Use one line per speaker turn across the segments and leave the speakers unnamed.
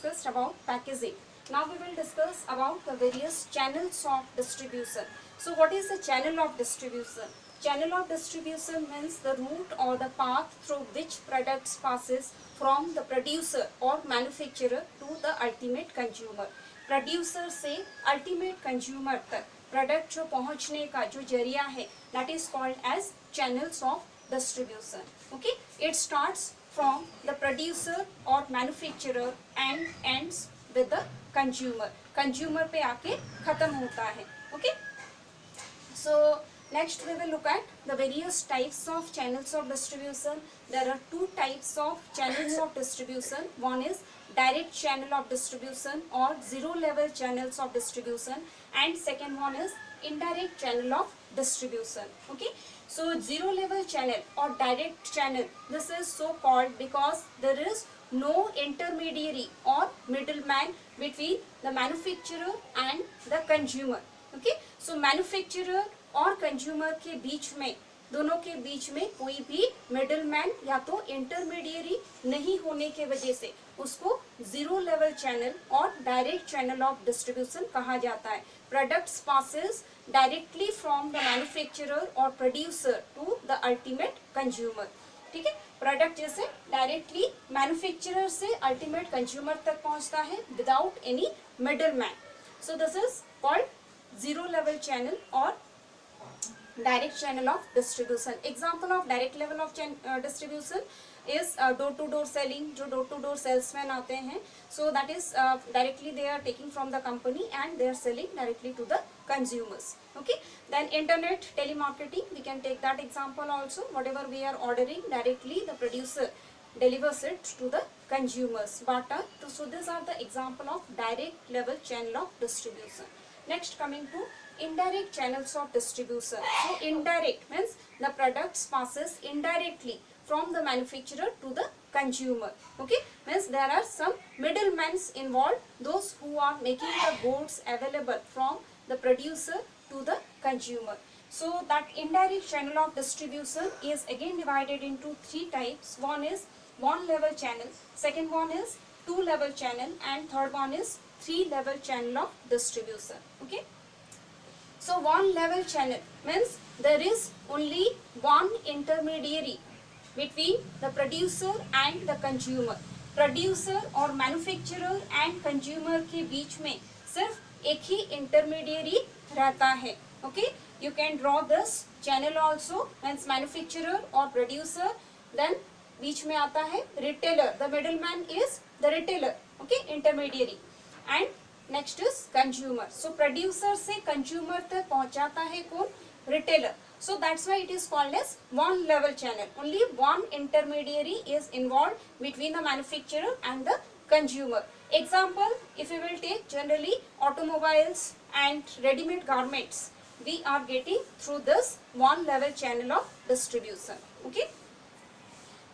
discussed about packaging. Now we will discuss about the various channels of distribution. So what is the channel of distribution? Channel of distribution means the route or the path through which products passes from the producer or manufacturer to the ultimate consumer. Producer से ultimate consumer तक product जो पहुंचने का जो जरिया है, that is called as channels of distribution. Okay, it starts from the producer और manufacturer and ends with the consumer. Consumer पे आके खत्म होता है. Okay, so next we will look at the various types of channels of distribution. There are two types of channels of distribution. One is direct channel of distribution or zero level channels of distribution, and second one is indirect channel of distribution. Okay, so zero level channel or direct channel, this is so called because there is no intermediary or middleman between the manufacturer and the consumer. Okay, so manufacturer और consumer के बीच में, दोनों के बीच में कोई भी middleman या तो इंटरमीडियरी नहीं होने के वजह से उसको जीरो लेवल चैनल और डायरेक्ट चैनल ऑफ डिस्ट्रीब्यूशन कहा जाता है. Products passes directly from the manufacturer और producer to the ultimate consumer. ठीक है, प्रोडक्ट जैसे डायरेक्टली मैन्युफैक्चरर से अल्टीमेट कंज्यूमर तक पहुंचता है without any middleman. So this is called zero level channel और direct channel of distribution. Example of direct level of distribution is door to door selling. जो door to door salesmen आते हैं, so that is directly they are taking from the company and they are selling directly to the consumers. Okay, then internet telemarketing, we can take that example also. Whatever we are ordering, directly the producer delivers it to the consumers. Barter. So these are the example of direct level channel of distribution. Next, coming to indirect channels of distribution. So indirect means the products passes indirectly from the manufacturer to the consumer. Okay, means there are some middlemen involved, those who are making the goods available from the producer to the consumer. So that indirect channel of distribution is again divided into three types. One is one level channel, second one is two level channel, and third one is three level channel of distribution. Okay, so one level channel means there is only one intermediary between the producer and the consumer. Producer और manufacturer and consumer के बीच में सिर्फ एक ही intermediary रहता है. Okay, you can draw this channel also. means manufacturer और producer, then बीच में आता है retailer. The middleman is the retailer. Okay, intermediary. And next is consumer. So producer से कंज्यूमर तक पहुंचाता है कौन? Retailer. So that's why it is called as one level channel. Only one intermediary is involve between the manufacturer and the consumer. Example, if you will take generally automobiles and readymade garments, we are getting through this one level channel of distribution. Okay,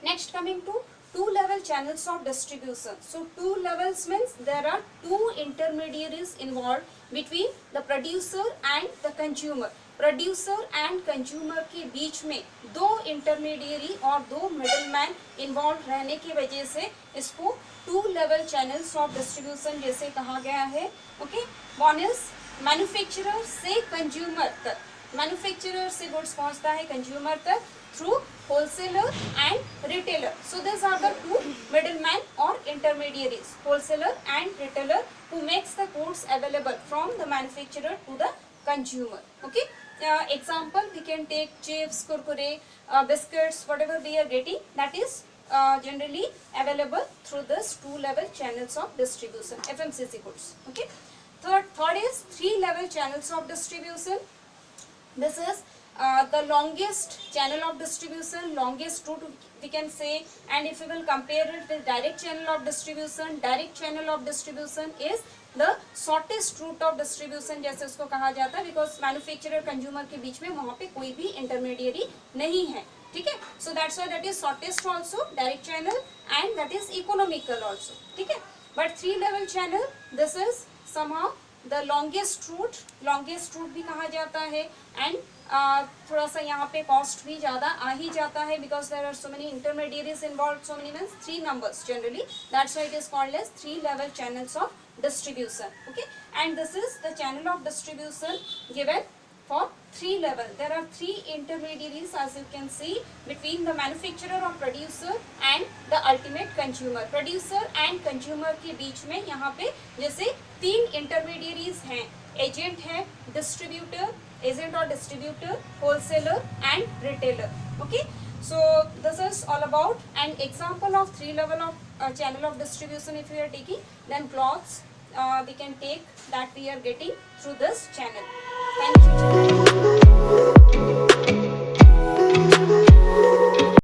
next coming to two level channels of distribution. So two levels means there are two intermediaries involved between the producer and the consumer. Producer and consumer के बीच में दो intermediary और दो middleman involved रहने की वजह से इसको two level channels of distribution जैसे कहा गया है. Okay, one is manufacturer से consumer तक. मैन्युफैक्चरर से गुड्स पहुंचता है कंज्यूमर तक through wholesaler and retailer. So this are the two middleman और intermediaries, wholesaler and retailer, who makes the goods available from the manufacturer to the consumer. Okay, example we can take chips, kurkure, biscuits, whatever we are getting, that is generally available through this two level channels of distribution, FMCG goods. Okay, third is three level channels of distribution. This is the longest channel of distribution, longest route we can say. And if we will compare it with direct channel of distribution, direct channel of distribution is the shortest route of distribution जैसे उसको कहा जाता है, because manufacturer consumer के बीच में वहाँ पे कोई भी intermediary नहीं है. ठीक है, so that's why that is shortest also, direct channel, and that is economical also. ठीक है, but three level channel, this is somehow the longest route भी कहा जाता है, and थोड़ा सा यहाँ पे कॉस्ट भी ज़्यादा आ ही जाता है, because there are so many intermediaries involve, so many means 3 numbers generally, that's why it is called as 3 level channels of distribution. Okay, and this is the channel of distribution given for 3 level. There are 3 intermediaries, as you can see, between the manufacturer or producer and the ultimate consumer. Producer and consumer के बीच में यहाँ पे जैसे 3 intermediaries हैं, agent है, distributor, agent or distributor, wholesaler and retailer. Okay, so this is all about an example of 3 level of channel of distribution. If we are taking, then clothes we can take that we are getting through this channel. Thank you.